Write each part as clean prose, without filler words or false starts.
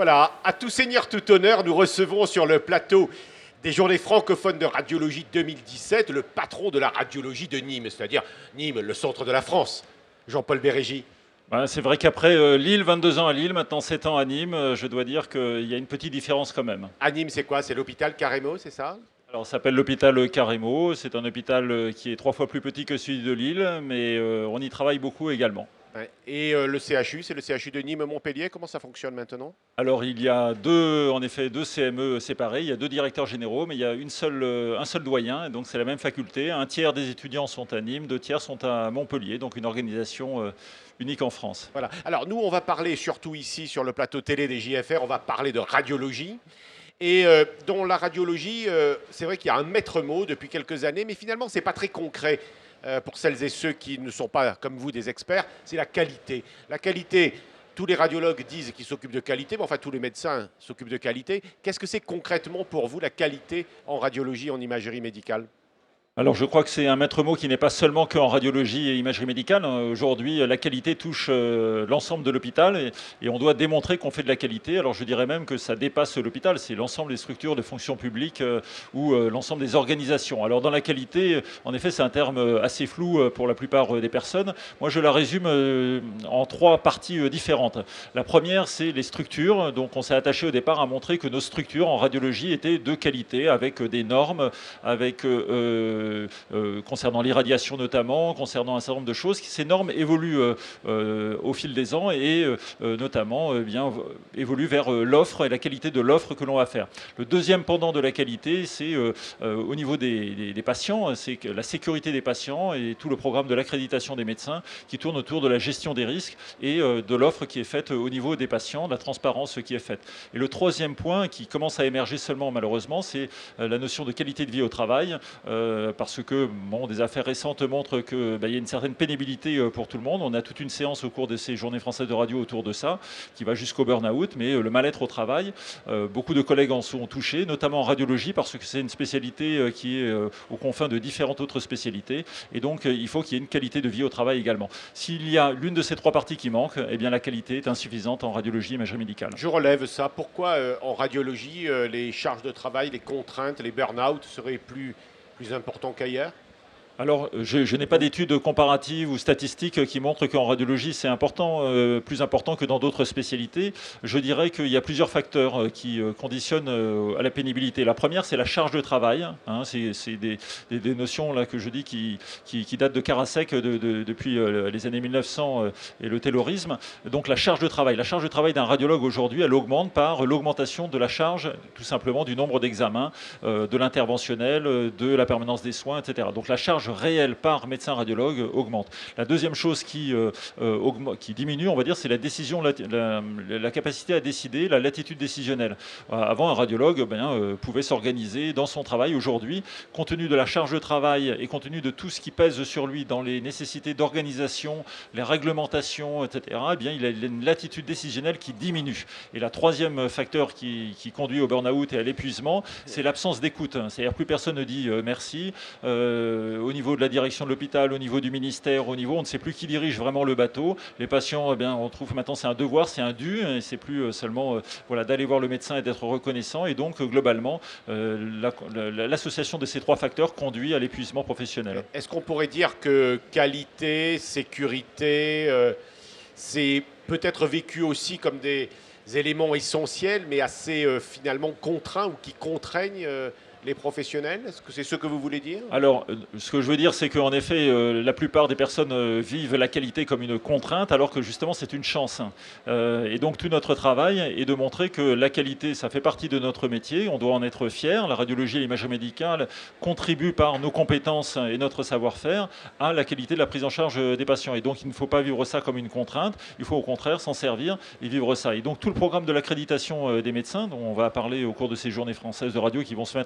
Voilà, à tout seigneur, tout honneur, nous recevons sur le plateau des Journées francophones de radiologie 2017 le patron de la radiologie de Nîmes, c'est-à-dire Nîmes, le centre de la France, Jean-Paul Bérégy. Bah, c'est vrai qu'après Lille, 22 ans à Lille, maintenant 7 ans à Nîmes, je dois dire qu'il y a une petite différence quand même. À Nîmes, c'est quoi? C'est l'hôpital Carrémo, c'est ça? Alors, ça s'appelle l'hôpital Carrémo. C'est un hôpital qui est 3 fois plus petit que celui de Lille, mais on y travaille beaucoup également. Ouais. Et le CHU, c'est le CHU de Nîmes-Montpellier. Comment ça fonctionne maintenant? Alors, il y a en effet, deux CME séparés. Il y a deux directeurs généraux, mais il y a un seul doyen. Et donc, c'est la même faculté. Un tiers des étudiants sont à Nîmes, deux tiers sont à Montpellier. Donc, une organisation unique en France. Voilà. Alors nous, on va parler surtout ici sur le plateau télé des JFR, on va parler de radiologie. Et dans la radiologie, c'est vrai qu'il y a un maître mot depuis quelques années, mais finalement, ce n'est pas très concret pour celles et ceux qui ne sont pas, comme vous, des experts. C'est la qualité. La qualité, tous les radiologues disent qu'ils s'occupent de qualité, mais enfin, tous les médecins s'occupent de qualité. Qu'est-ce que c'est concrètement pour vous, la qualité en radiologie, en imagerie médicale? Alors je crois que c'est un maître mot qui n'est pas seulement qu'en radiologie et imagerie médicale. Aujourd'hui, la qualité touche l'ensemble de l'hôpital et on doit démontrer qu'on fait de la qualité. Alors je dirais même que ça dépasse l'hôpital, c'est l'ensemble des structures de fonction publique ou l'ensemble des organisations. Alors dans la qualité, en effet, c'est un terme assez flou pour la plupart des personnes. Moi, je la résume en trois parties différentes. La première, c'est les structures. Donc on s'est attaché au départ à montrer que nos structures en radiologie étaient de qualité, avec des normes, avec concernant l'irradiation notamment, concernant un certain nombre de choses. Ces normes évoluent au fil des ans et notamment évoluent vers l'offre et la qualité de l'offre que l'on va faire. Le deuxième pendant de la qualité, c'est au niveau des patients, c'est la sécurité des patients et tout le programme de l'accréditation des médecins qui tourne autour de la gestion des risques et de l'offre qui est faite au niveau des patients, de la transparence qui est faite. Et le troisième point qui commence à émerger seulement malheureusement, c'est la notion de qualité de vie au travail. Parce que des affaires récentes montrent qu'il y a une certaine pénibilité pour tout le monde. On a toute une séance au cours de ces journées françaises de radio autour de ça, qui va jusqu'au burn-out, mais le mal-être au travail, beaucoup de collègues en sont touchés, notamment en radiologie, parce que c'est une spécialité qui est aux confins de différentes autres spécialités, et donc il faut qu'il y ait une qualité de vie au travail également. S'il y a l'une de ces trois parties qui manque, eh bien la qualité est insuffisante en radiologie et imagerie médicale. Je relève ça. Pourquoi en radiologie, les charges de travail, les contraintes, les burn-out seraient plus importants qu'ailleurs? Alors, je n'ai pas d'études comparatives ou statistiques qui montrent qu'en radiologie, c'est important, plus important que dans d'autres spécialités. Je dirais qu'il y a plusieurs facteurs qui conditionnent à la pénibilité. La première, c'est la charge de travail. Hein, c'est des notions là, que je dis qui datent de Karasek depuis les années 1900 et le taylorisme. Donc, la charge de travail. La charge de travail d'un radiologue aujourd'hui, elle augmente par l'augmentation de la charge, tout simplement, du nombre d'examens, de l'interventionnel, de la permanence des soins, etc. Donc, la charge réelle par médecin radiologue augmente. La deuxième chose qui diminue, on va dire, c'est la décision, la capacité à décider, la latitude décisionnelle. Avant, un radiologue pouvait s'organiser dans son travail. Aujourd'hui, compte tenu de la charge de travail et compte tenu de tout ce qui pèse sur lui dans les nécessités d'organisation, les réglementations, etc., eh bien, il a une latitude décisionnelle qui diminue. Et le troisième facteur qui conduit au burn-out et à l'épuisement, c'est l'absence d'écoute. C'est-à-dire plus personne ne dit merci. Au niveau de la direction de l'hôpital, au niveau du ministère, on ne sait plus qui dirige vraiment le bateau. Les patients, on trouve maintenant c'est un devoir, c'est un dû, et c'est plus seulement d'aller voir le médecin et d'être reconnaissant. Et donc globalement, l'association de ces trois facteurs conduit à l'épuisement professionnel. Est-ce qu'on pourrait dire que qualité, sécurité, c'est peut-être vécu aussi comme des éléments essentiels, mais assez finalement contraints ou qui contraignent les professionnels? Est-ce que c'est ce que vous voulez dire? Alors, ce que je veux dire, c'est qu'en effet, la plupart des personnes vivent la qualité comme une contrainte, alors que justement, c'est une chance. Et donc, tout notre travail est de montrer que la qualité, ça fait partie de notre métier. On doit en être fier. La radiologie et l'imagerie médicale contribuent par nos compétences et notre savoir-faire à la qualité de la prise en charge des patients. Et donc, il ne faut pas vivre ça comme une contrainte. Il faut au contraire s'en servir et vivre ça. Et donc, tout le programme de l'accréditation des médecins, dont on va parler au cours de ces journées françaises de radio qui vont se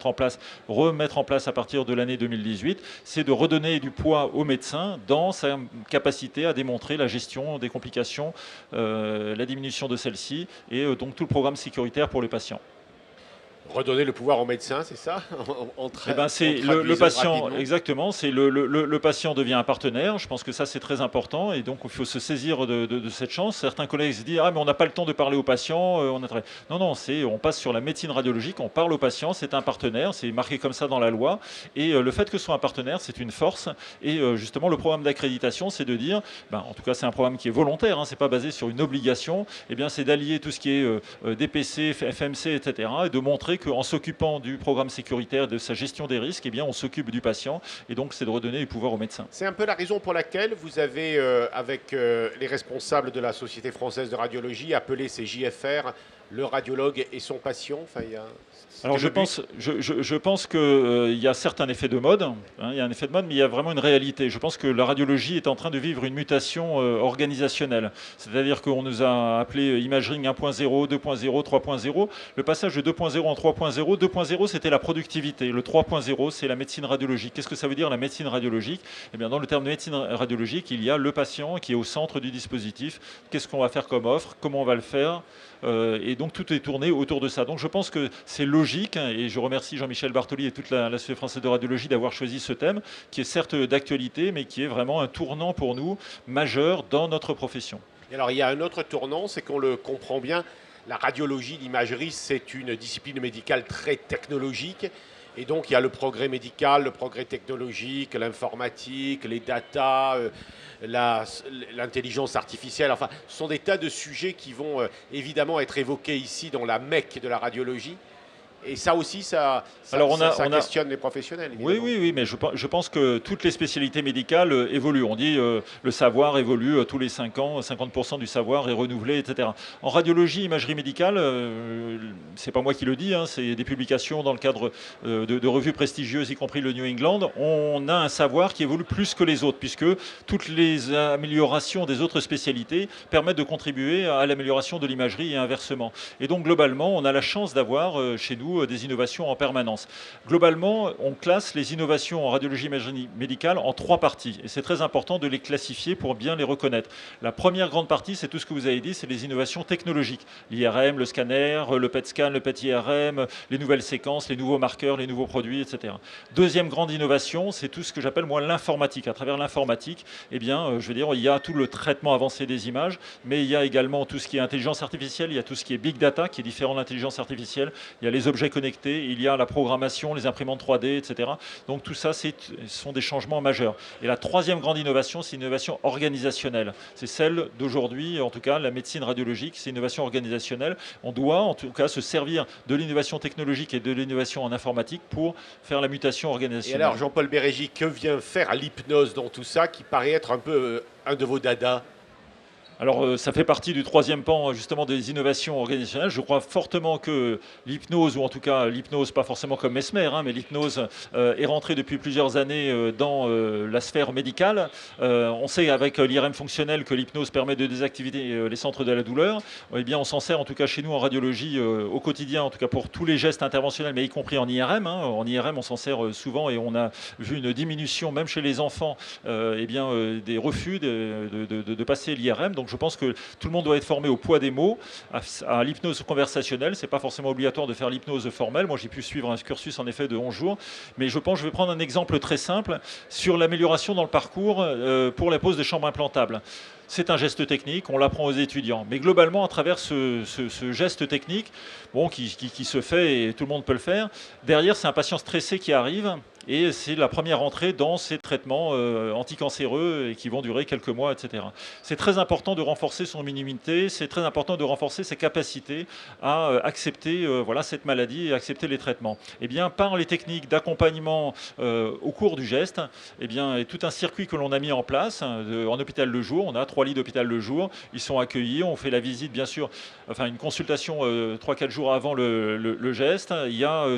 remettre en place à partir de l'année 2018, c'est de redonner du poids au médecin dans sa capacité à démontrer la gestion des complications, la diminution de celles-ci et donc tout le programme sécuritaire pour les patients. Redonner le pouvoir aux médecins, c'est ça? Eh ben, c'est le patient, exactement, c'est le patient devient un partenaire. Je pense que ça, c'est très important et donc il faut se saisir de cette chance. Certains collègues se disent: ah, mais on n'a pas le temps de parler aux patients. Non, non, on passe sur la médecine radiologique, on parle aux patients, c'est un partenaire, c'est marqué comme ça dans la loi. Et le fait que ce soit un partenaire, c'est une force. Et justement, le programme d'accréditation, c'est de dire, ben, en tout cas, c'est un programme qui est volontaire, hein, c'est pas basé sur une obligation, eh bien, c'est d'allier tout ce qui est DPC, FMC, etc. et de montrer qu'en s'occupant du programme sécuritaire, de sa gestion des risques, eh bien, on s'occupe du patient et donc c'est de redonner du pouvoir aux médecins. C'est un peu la raison pour laquelle vous avez, avec les responsables de la Société française de radiologie, appelé ces JFR le radiologue et son patient. Enfin, alors je pense qu'il y a certes un effet de mode, hein, il y a un effet de mode, mais il y a vraiment une réalité. Je pense que la radiologie est en train de vivre une mutation organisationnelle. C'est-à-dire qu'on nous a appelé imagerie 1.0, 2.0, 3.0. Le passage de 2.0 en 3.0, 2.0 c'était la productivité. Le 3.0 c'est la médecine radiologique. Qu'est-ce que ça veut dire la médecine radiologique? Eh bien, dans le terme de médecine radiologique, il y a le patient qui est au centre du dispositif. Qu'est-ce qu'on va faire comme offre? Comment on va le faire? Et donc tout est tourné autour de ça. Donc je pense que c'est logique, hein, et je remercie Jean-Michel Bartoli et toute la Société française de radiologie d'avoir choisi ce thème, qui est certes d'actualité, mais qui est vraiment un tournant pour nous, majeur dans notre profession. Et alors il y a un autre tournant, c'est qu'on le comprend bien, la radiologie, l'imagerie, c'est une discipline médicale très technologique. Et donc il y a le progrès médical, le progrès technologique, l'informatique, les datas, l'intelligence artificielle. Enfin, ce sont des tas de sujets qui vont évidemment être évoqués ici dans la Mecque de la radiologie. Et ça aussi, ça questionne les professionnels. Évidemment. Oui, mais je pense que toutes les spécialités médicales évoluent. On dit le savoir évolue tous les 5 ans, 50% du savoir est renouvelé, etc. En radiologie, imagerie médicale, c'est pas moi qui le dis, hein, c'est des publications dans le cadre de revues prestigieuses, y compris le New England. On a un savoir qui évolue plus que les autres, puisque toutes les améliorations des autres spécialités permettent de contribuer à l'amélioration de l'imagerie et inversement. Et donc globalement, on a la chance d'avoir chez nous des innovations en permanence. Globalement, on classe les innovations en radiologie imagerie médicale en 3 parties. Et c'est très important de les classifier pour bien les reconnaître. La première grande partie, c'est tout ce que vous avez dit, c'est les innovations technologiques. L'IRM, le scanner, le PET scan, le PET IRM, les nouvelles séquences, les nouveaux marqueurs, les nouveaux produits, etc. Deuxième grande innovation, c'est tout ce que j'appelle moi l'informatique. À travers l'informatique, eh bien, je veux dire, il y a tout le traitement avancé des images, mais il y a également tout ce qui est intelligence artificielle, il y a tout ce qui est big data, qui est différent de l'intelligence artificielle, il y a les objets connectés, il y a la programmation, les imprimantes 3D, etc. Donc tout ça, ce sont des changements majeurs. Et la troisième grande innovation, c'est l'innovation organisationnelle. C'est celle d'aujourd'hui, en tout cas, la médecine radiologique, c'est l'innovation organisationnelle. On doit, en tout cas, se servir de l'innovation technologique et de l'innovation en informatique pour faire la mutation organisationnelle. Et alors, Jean-Paul Bérégy, que vient faire l'hypnose dans tout ça, qui paraît être un peu un de vos dadas? Alors, ça fait partie du troisième pan, justement, des innovations organisationnelles. Je crois fortement que l'hypnose, ou en tout cas l'hypnose, pas forcément comme Mesmer, hein, mais l'hypnose est rentrée depuis plusieurs années dans la sphère médicale. On sait avec l'IRM fonctionnel que l'hypnose permet de désactiver les centres de la douleur. Eh bien, on s'en sert, en tout cas chez nous en radiologie, au quotidien, en tout cas pour tous les gestes interventionnels, mais y compris en IRM. Hein. En IRM, on s'en sert souvent et on a vu une diminution, même chez les enfants, des refus de passer l'IRM. Donc, je pense que tout le monde doit être formé au poids des mots, à l'hypnose conversationnelle. Ce n'est pas forcément obligatoire de faire l'hypnose formelle. Moi, j'ai pu suivre un cursus en effet de 11 jours. Mais je pense, je vais prendre un exemple très simple sur l'amélioration dans le parcours pour la pose des chambres implantables. C'est un geste technique, on l'apprend aux étudiants. Mais globalement, à travers ce geste technique, bon, qui se fait et tout le monde peut le faire, derrière, c'est un patient stressé qui arrive. Et c'est la première entrée dans ces traitements anticancéreux et qui vont durer quelques mois, etc. C'est très important de renforcer son immunité, c'est très important de renforcer ses capacités à accepter cette maladie et accepter les traitements. Et bien, par les techniques d'accompagnement au cours du geste, et bien, et tout un circuit que l'on a mis en place en hôpital le jour, on a 3 lits d'hôpital le jour, ils sont accueillis, on fait la visite, bien sûr, enfin une consultation 3-4 jours avant le geste,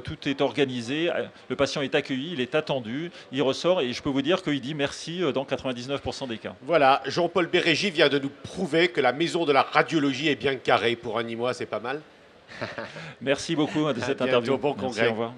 tout est organisé, le patient est accueilli, il est attendu, il ressort et je peux vous dire qu'il dit merci dans 99% des cas. Voilà, Jean-Paul Bérégy vient de nous prouver que la maison de la radiologie est bien carrée. Pour un Nîmois, c'est pas mal. Merci beaucoup de cette interview. Bon congrès. Merci, au revoir.